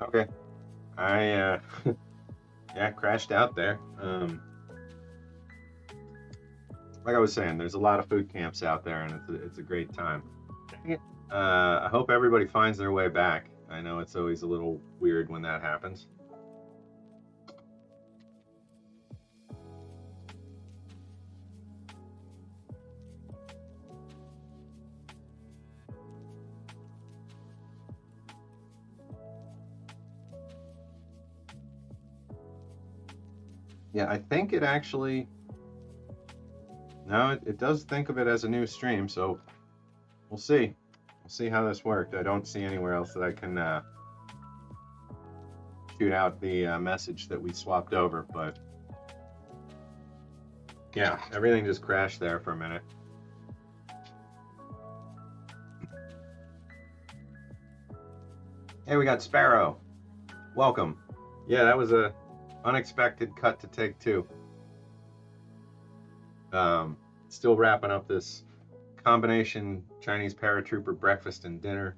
Okay. I yeah, crashed out there. Like I was saying, there's a lot of food camps out there, and it's a great time. I hope everybody finds their way back. I know it's always a little weird when that happens. Yeah, I think it actually, no, it does think of it as a new stream, so we'll see. We'll see how this worked. I don't see anywhere else that I can shoot out the message that we swapped over, but yeah, everything just crashed there for a minute. Hey, we got Sparrow. Welcome. Yeah, that was a unexpected cut to take two. Still wrapping up this combination Chinese Paratrooper breakfast and dinner.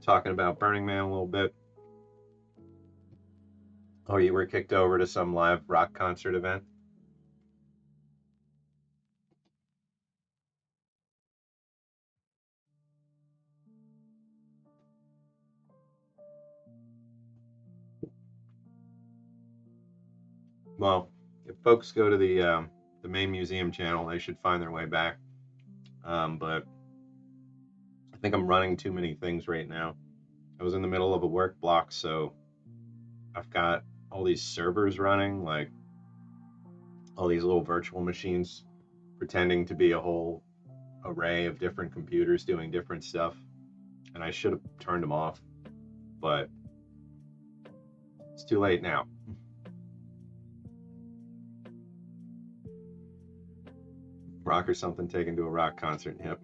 Talking about Burning Man a little bit. Oh, you were kicked over to some live rock concert event? Well, if folks go to the main museum channel, they should find their way back. But I think I'm running too many things right now. I was in the middle of a work block, so I've got all these servers running, like all these little virtual machines pretending to be a whole array of different computers doing different stuff. And I should have turned them off, but it's too late now. Rock or something taken to a rock concert. Yep.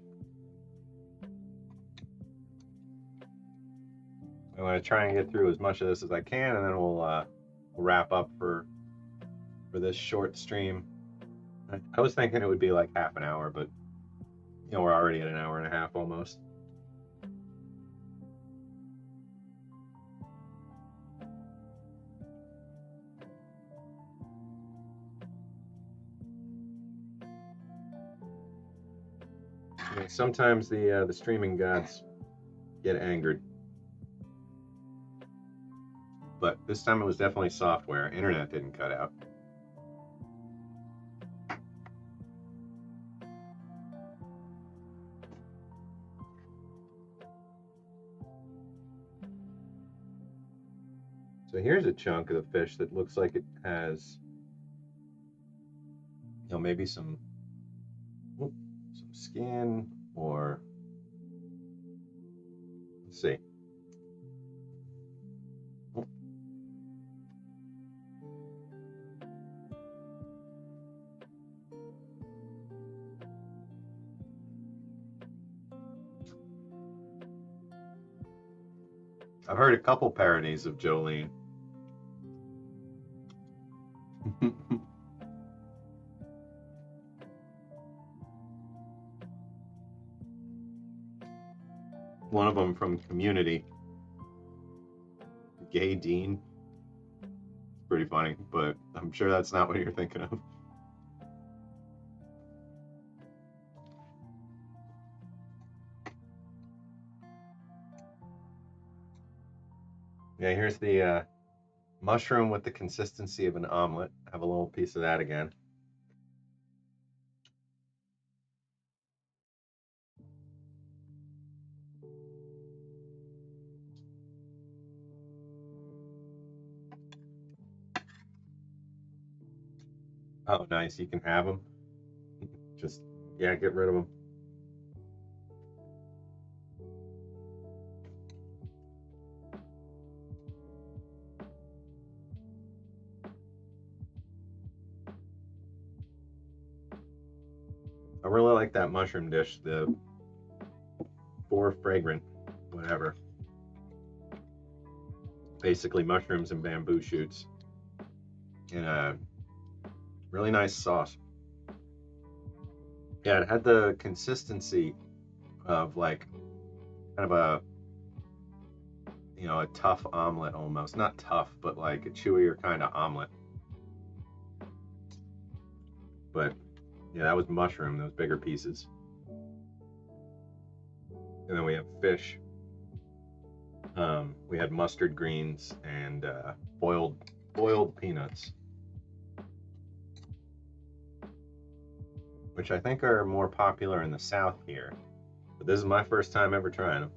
I'm going to try and get through as much of this as I can, and then we'll wrap up for this short stream. I was thinking it would be like half an hour, but you know, we're already at an hour and a half almost. You know, sometimes the streaming gods get angered, but this time it was definitely software. Internet didn't cut out. So here's a chunk of the fish that looks like it has, you know, maybe some skin, or let's see. I've heard a couple parodies of Jolene. One of them from Community, Gay Dean. Pretty funny, but I'm sure that's not what you're thinking of. Yeah, here's the mushroom with the consistency of an omelet. Have a little piece of that again. Oh, nice. You can have them. Just, yeah, get rid of them. I really like that mushroom dish, the 4 fragrant, whatever. Basically mushrooms and bamboo shoots in a really nice sauce. Yeah, it had the consistency of like kind of a, you know, a tough omelet almost. Not tough, but like a chewier kind of omelet. But yeah, that was mushroom, those bigger pieces. And then we have fish. We had mustard greens and boiled peanuts, which I think are more popular in the South here. But this is my first time ever trying them.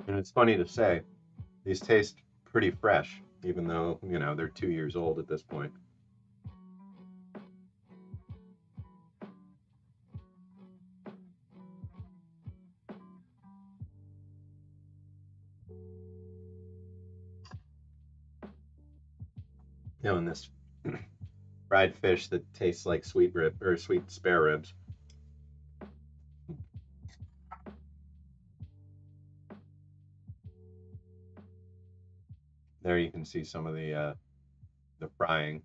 And it's funny to say, these taste pretty fresh, even though, you know, they're 2 years old at this point. You know, and this fried fish that tastes like sweet rib or sweet spare ribs. There you can see some of the frying.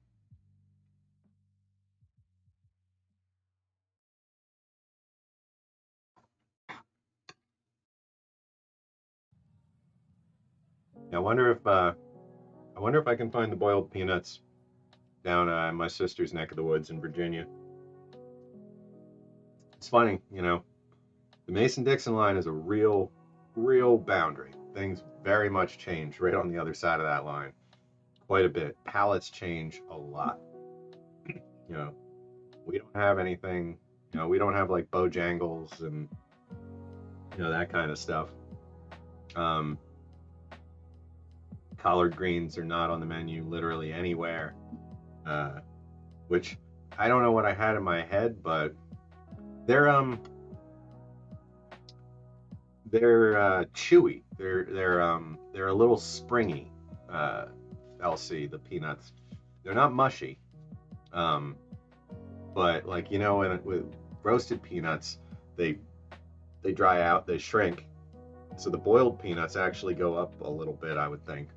I wonder if I can find the boiled peanuts down in my sister's neck of the woods in Virginia. It's funny, you know, the Mason-Dixon line is a real boundary. Things very much change right on the other side of that line, quite a bit. Palettes change a lot. You know, we don't have anything. You know, we don't have like Bojangles and, you know, that kind of stuff. Um, collard greens are not on the menu literally anywhere, which I don't know what I had in my head, but they're chewy. They're a little springy. LC, the peanuts, they're not mushy. Um, but like, you know, with roasted peanuts, they they dry out, they shrink. So the boiled peanuts actually go up a little bit, I would think.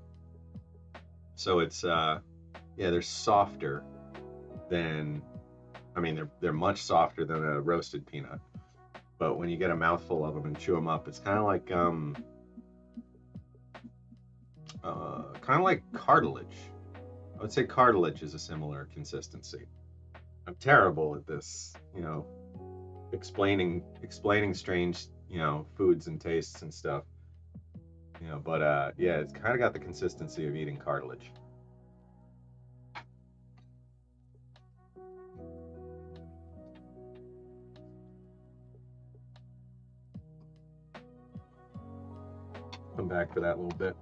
So it's yeah, they're softer than, I mean, they're much softer than a roasted peanut. But when you get a mouthful of them and chew them up, it's kind of like cartilage. I would say cartilage is a similar consistency. I'm terrible at this, you know, explaining strange, you know, foods and tastes and stuff. You know, but yeah, it's kind of got the consistency of eating cartilage. Come back for that little bit.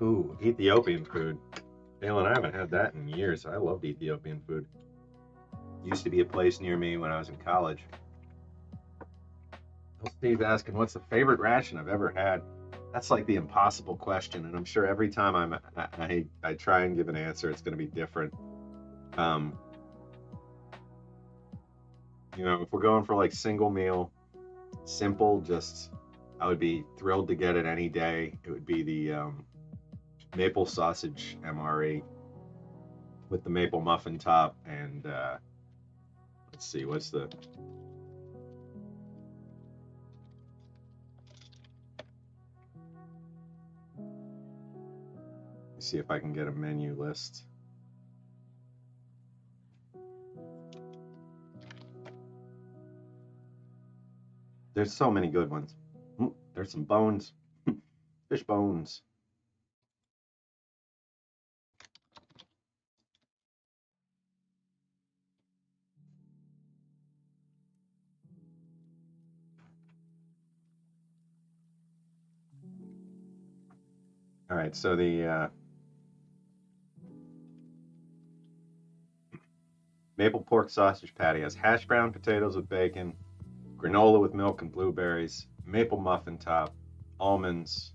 Ooh, Ethiopian food. Kaylynn, I haven't had that in years. I loved Ethiopian food. Used to be a place near me when I was in college. Steve asking, what's the favorite ration I've ever had? That's like the impossible question, and I'm sure every time I try and give an answer, it's going to be different. Um, you know, if we're going for like single meal, simple, just I would be thrilled to get it any day. It would be the maple sausage MRE with the maple muffin top, and let's see, what's the see if I can get a menu list. There's so many good ones. There's some bones, fish bones. All right, so the maple pork sausage patty has hash brown potatoes with bacon, granola with milk and blueberries, maple muffin top, almonds,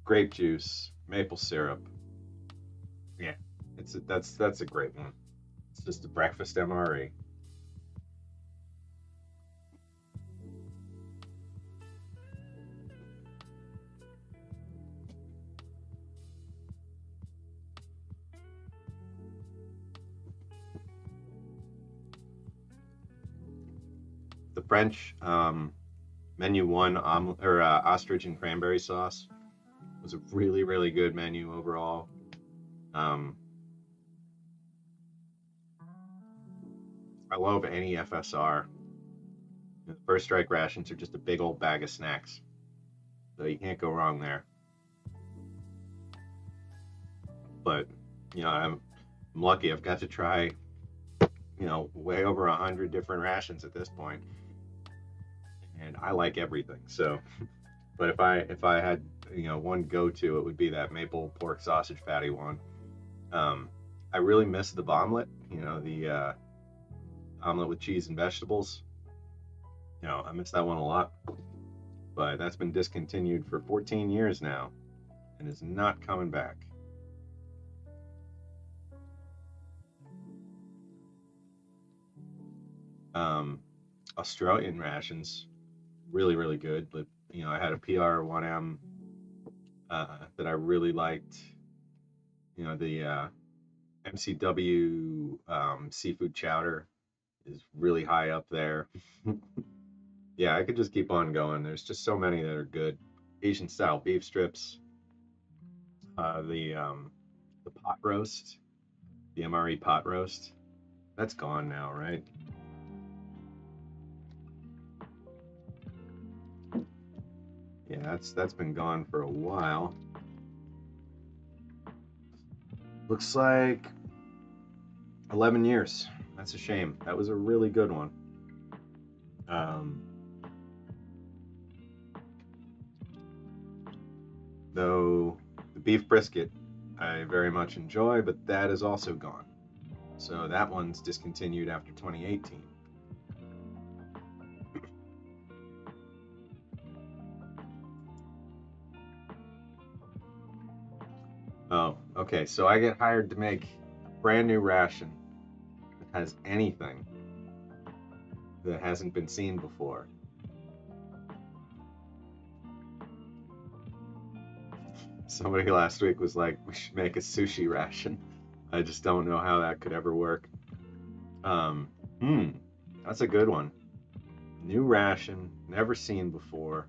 grape juice, maple syrup. Yeah, that's a great one. It's just a breakfast MRE. The French menu one ostrich and cranberry sauce was a really, really good menu overall. I love any FSR. The First Strike rations are just a big old bag of snacks, so you can't go wrong there. But I'm lucky. I've got to try way over 100 different rations at this point, and I like everything. So, but if I had one go-to, it would be that maple pork sausage patty one. I really miss the bomlet. The omelet with cheese and vegetables. I miss that one a lot, but that's been discontinued for 14 years now and is not coming back. Australian rations, really, really good. But I had a PR1M that I really liked. The MCW seafood chowder is really high up there. Yeah, I could just keep on going. There's just so many that are good. Asian style beef strips, the pot roast, the MRE pot roast. That's gone now, right? Yeah, that's been gone for a while. Looks like 11 years. That's a shame. That was a really good one. Though the beef brisket I very much enjoy, but that is also gone. So that one's discontinued after 2018. Oh, okay. So I get hired to make a brand new ration that has anything that hasn't been seen before. Somebody last week was like, we should make a sushi ration. I just don't know how that could ever work. That's a good one. New ration, never seen before.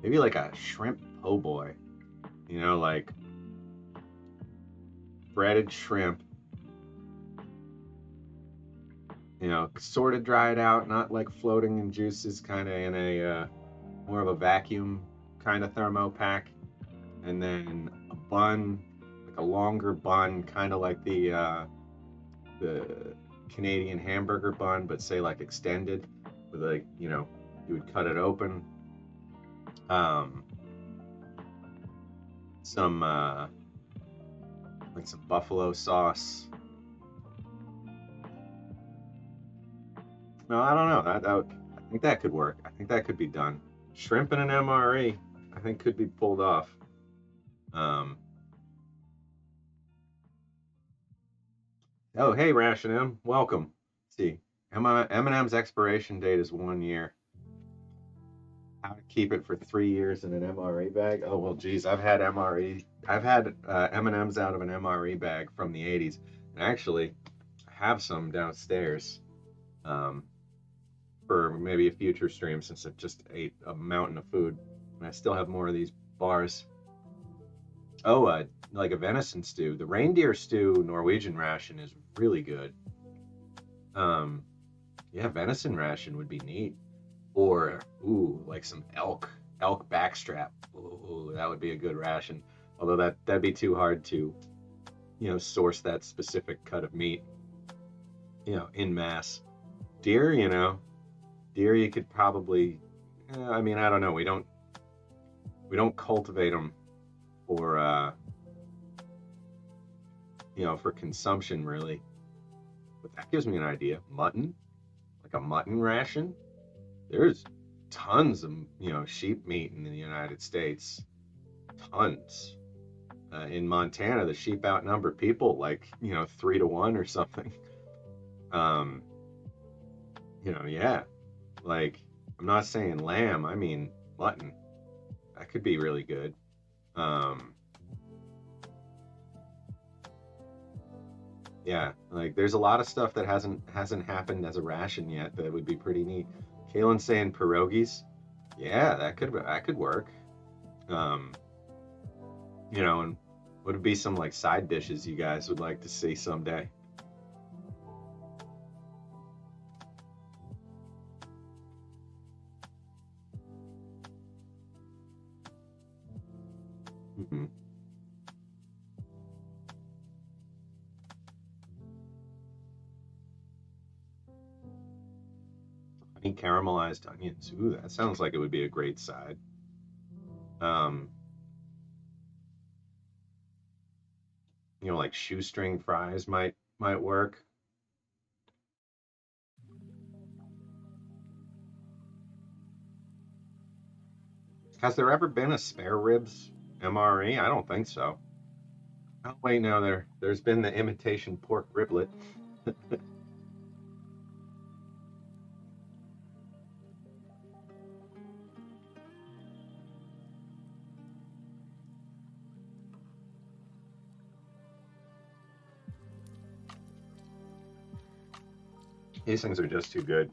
Maybe like a shrimp po' boy. Like breaded shrimp. Sort of dried out, not like floating in juices, kind of in a more of a vacuum kind of thermo pack, and then a bun, like a longer bun, kind of like the Canadian hamburger bun, but say like extended, with like you would cut it open. Some like some buffalo sauce. No, I don't know. I think that could work. I think that could be done. Shrimp in an MRE, I think could be pulled off. Oh, hey, Ration M, welcome. Let's see, M&M's expiration date is 1 year. How to keep it for 3 years in an MRE bag? Oh well, geez, I've had M&M's out of an MRE bag from the 80s, and actually, I have some downstairs. For maybe a future stream, since I just ate a mountain of food, and I still have more of these bars. Oh, like a venison stew. The reindeer stew Norwegian ration is really good. Yeah, venison ration would be neat. Or like some elk backstrap. Ooh, that would be a good ration. Although that'd be too hard to, source that specific cut of meat, in mass. Deer, you could probably. I mean, I don't know. We don't cultivate them for for consumption, really. But that gives me an idea. Mutton, like a mutton ration. There's tons of, sheep meat in the United States. Tons. In Montana, the sheep outnumber people like, 3 to 1 or something. Yeah. Like, I'm not saying lamb, I mean mutton. That could be really good. Yeah, like there's a lot of stuff that hasn't happened as a ration yet that would be pretty neat. Kaylynn saying pierogies. Yeah, that could work. Um, and what would be some like side dishes you guys would like to see someday? Hmm. Honey caramelized onions. Ooh, that sounds like it would be a great side. Um, like shoestring fries might work. Has there ever been a spare ribs MRE? I don't think so. Oh wait, no, there's been the imitation pork riblet. These things are just too good.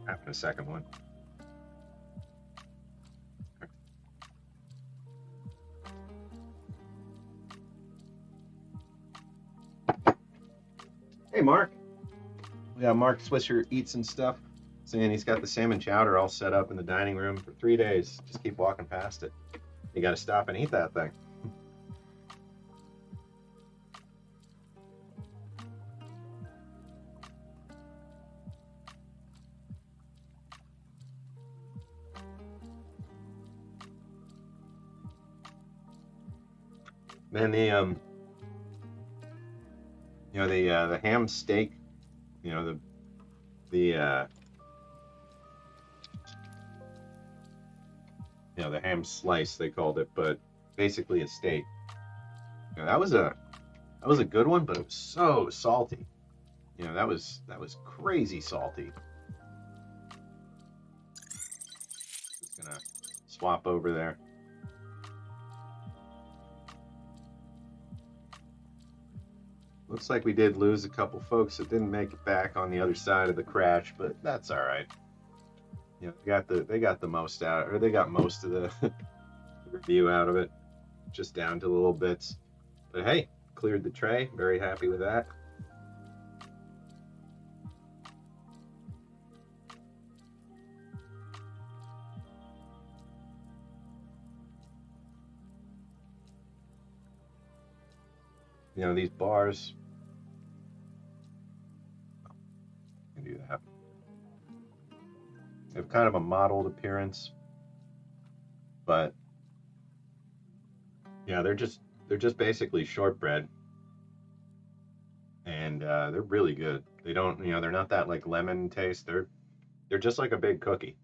Having a second one. Hey, Mark. We got Mark Swisher Eats and Stuff saying he's got the salmon chowder all set up in the dining room for 3 days. Just keep walking past it. You got to stop and eat that thing. Then the ham steak, the the ham slice they called it, but basically a steak. That was a good one, but it was so salty. That was crazy salty. Just gonna swap over there. Looks like we did lose a couple folks that didn't make it back on the other side of the crash, but that's all right. They got the most out, or they got most of the review out of it, just down to little bits. But hey, cleared the tray. Very happy with that. These bars. Can do that. They have kind of a mottled appearance, but yeah, they're just basically shortbread, and they're really good. They don't, they're not that like lemon taste. They're just like a big cookie.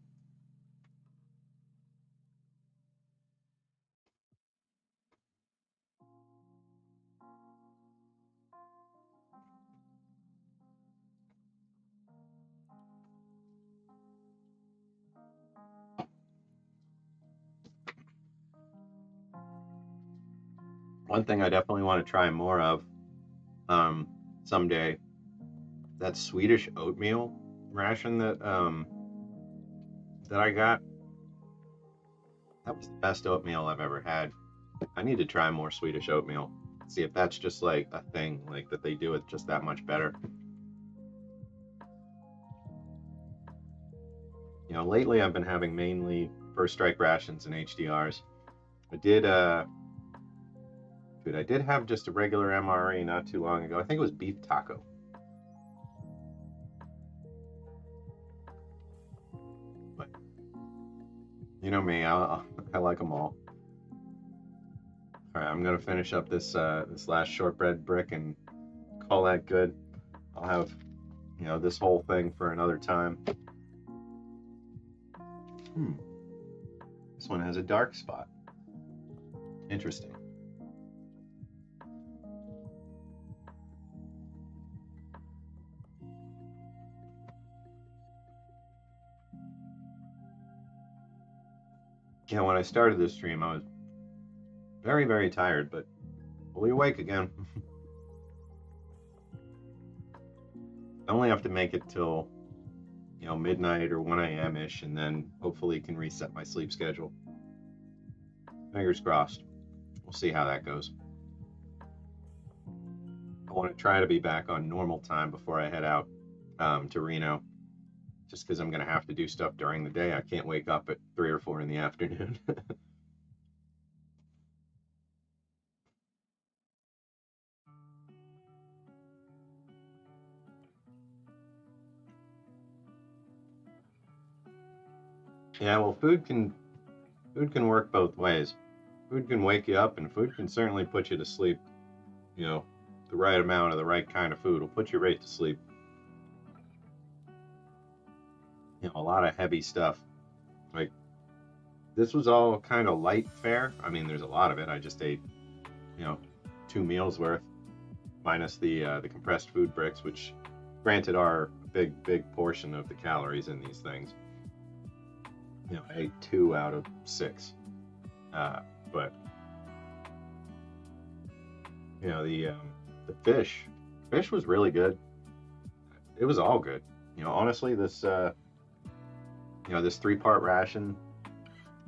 One thing I definitely want to try more of someday, that Swedish oatmeal ration that I got. That was the best oatmeal I've ever had. I need to try more Swedish oatmeal. See if that's just like a thing, like that they do it just that much better. Lately I've been having mainly First Strike rations and HDRs. I did I did have just a regular MRE not too long ago. I think it was beef taco. But you know me, I like them all. All right, I'm gonna finish up this last shortbread brick and call that good. I'll have, you know, this whole thing for another time. This one has a dark spot. Interesting. Yeah, when I started this stream, I was very, very tired, but fully awake again. I only have to make it till, you know, midnight or 1 a.m.-ish, and then hopefully can reset my sleep schedule. Fingers crossed. We'll see how that goes. I want to try to be back on normal time before I head out to Reno, just because I'm going to have to do stuff during the day. I can't wake up at 3 or 4 in the afternoon. Yeah, well, food can work both ways. Food can wake you up, and food can certainly put you to sleep. You know, the right amount of the right kind of food will put you right to sleep. You know, a lot of heavy stuff. Like, this was all kind of light fare. I mean, there's a lot of it. I just ate, you know, 2 meals worth, minus the compressed food bricks, which granted are a big portion of the calories in these things. You know, I ate 2 out of 6. But you know, the fish was really good. It was all good. You know, honestly, this you know, this 3-part ration,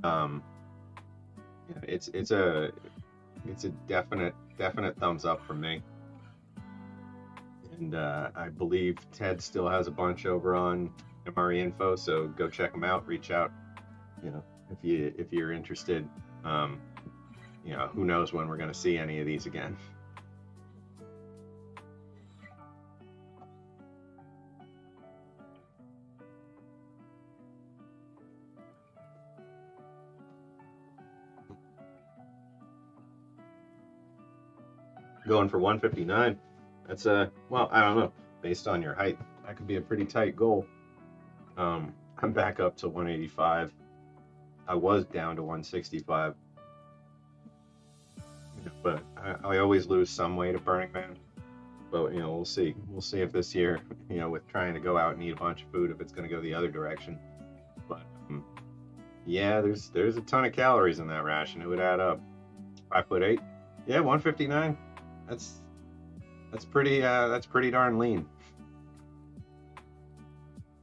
you know, it's a definite thumbs up from me. And I believe Ted still has a bunch over on MRE info, so go check them out. Reach out, you know, if you're interested. You know, who knows when we're going to see any of these again. Going for 159, that's well, I don't know, based on your height, that could be a pretty tight goal. I'm back up to 185. I was down to 165, but I always lose some weight at Burning Man. But you know, we'll see if this year, you know, with trying to go out and eat a bunch of food, if it's going to go the other direction. But yeah, there's a ton of calories in that ration. It would add up. 5'8", yeah, 159. That's pretty darn lean,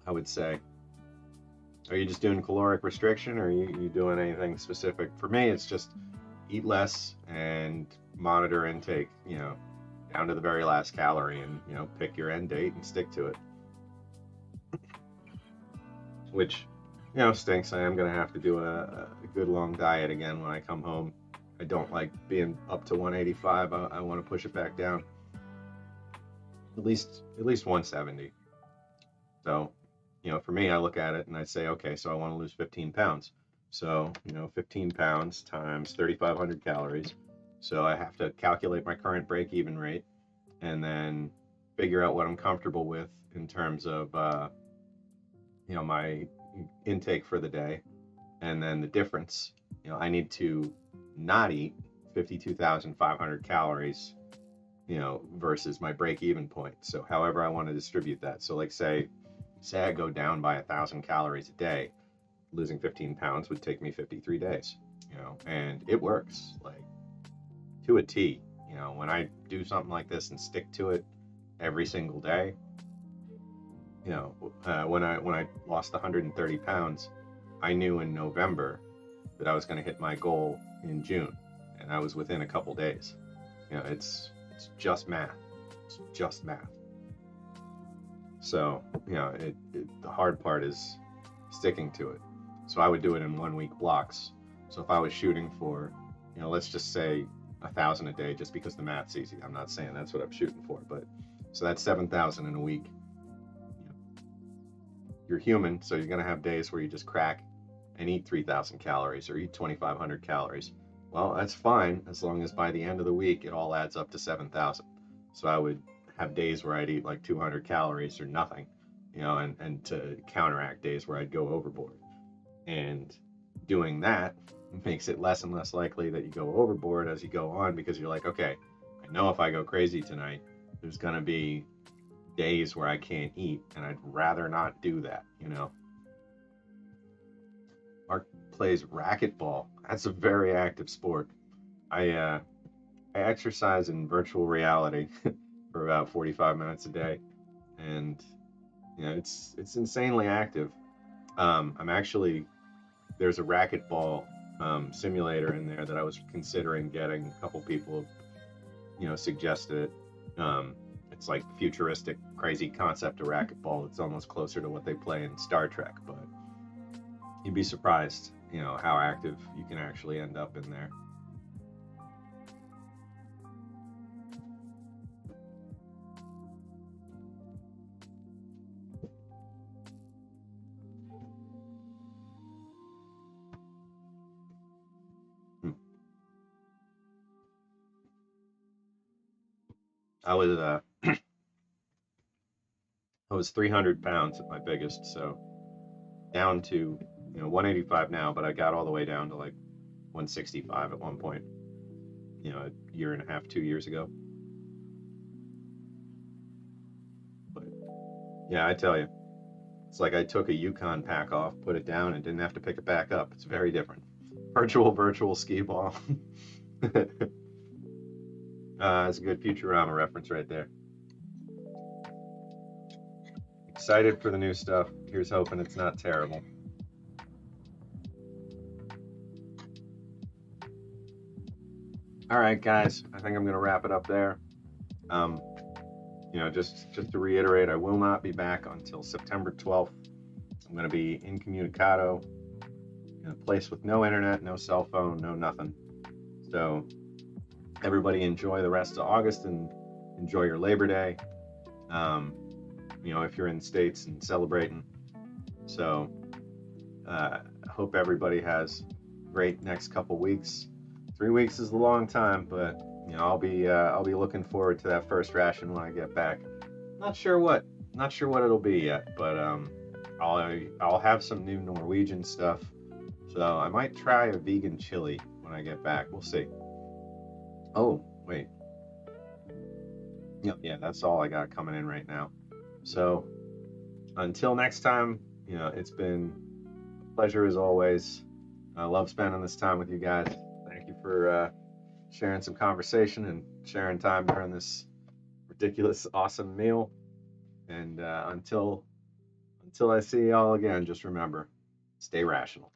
I would say. Are you just doing caloric restriction, or are you doing anything specific? For me, it's just eat less and monitor intake, you know, down to the very last calorie, and, you know, pick your end date and stick to it. Which, you know, stinks. I am going to have to do a good long diet again when I come home. I don't like being up to 185. I want to push it back down. At least 170. So, you know, for me, I look at it and I say, okay, so I want to lose 15 pounds. So, you know, 15 pounds times 3,500 calories. So I have to calculate my current break-even rate and then figure out what I'm comfortable with in terms of, you know, my intake for the day. And then the difference, you know, I need to not eat 52,500 calories, you know, versus my break-even point. So however I want to distribute that. So like say I go down by 1,000 calories a day, losing 15 pounds would take me 53 days, you know, and it works like to a T. You know, when I do something like this and stick to it every single day, you know, when I lost 130 pounds, I knew in November that I was going to hit my goal in June, and I was within a couple days. You know, it's just math. It's just math. So, you know, the hard part is sticking to it. So I would do it in 1 week blocks. So if I was shooting for, you know, let's just say 1,000 a day, just because the math's easy. I'm not saying that's what I'm shooting for, but so that's 7,000 in a week. You're human, so you're going to have days where you just crack and eat 3,000 calories or eat 2,500 calories. Well, that's fine as long as by the end of the week it all adds up to 7,000. So I would have days where I'd eat like 200 calories or nothing, and to counteract days where I'd go overboard. And doing that makes it less and less likely that you go overboard as you go on, because you're like, okay, I know if I go crazy tonight, there's going to be days where I can't eat, and I'd rather not do that, Mark plays racquetball. That's a very active sport. I exercise in virtual reality for about 45 minutes a day, and it's insanely active. I'm actually There's a racquetball simulator in there that I was considering getting. A couple people, suggested it. It's like futuristic, crazy concept of racquetball. It's almost closer to what they play in Star Trek, but you'd be surprised, how active you can actually end up in there. I was I was 300 pounds at my biggest, so down to 185 now, but I got all the way down to like 165 at one point, a year and a half, 2 years ago. But yeah, I tell you, it's like I took a Yukon pack off, put it down, and didn't have to pick it back up. It's very different. Virtual ski ball. That's a good Futurama reference right there. Excited for the new stuff. Here's hoping it's not terrible. All right, guys, I think I'm going to wrap it up there. Just to reiterate, I will not be back until September 12th. I'm going to be incommunicado, in a place with no internet, no cell phone, no nothing. So everybody enjoy the rest of August and enjoy your Labor Day. If you're in the States and celebrating. So I hope everybody has great next couple weeks. 3 weeks is a long time, but I'll be looking forward to that first ration when I get back. Not sure what it'll be yet, but I'll have some new Norwegian stuff. So I might try a vegan chili when I get back. We'll see. Oh, wait. Yeah, that's all I got coming in right now. So until next time, it's been a pleasure as always. I love spending this time with you guys. Thank you for sharing some conversation and sharing time during this ridiculous, awesome meal. And until I see y'all again, just remember, stay rational.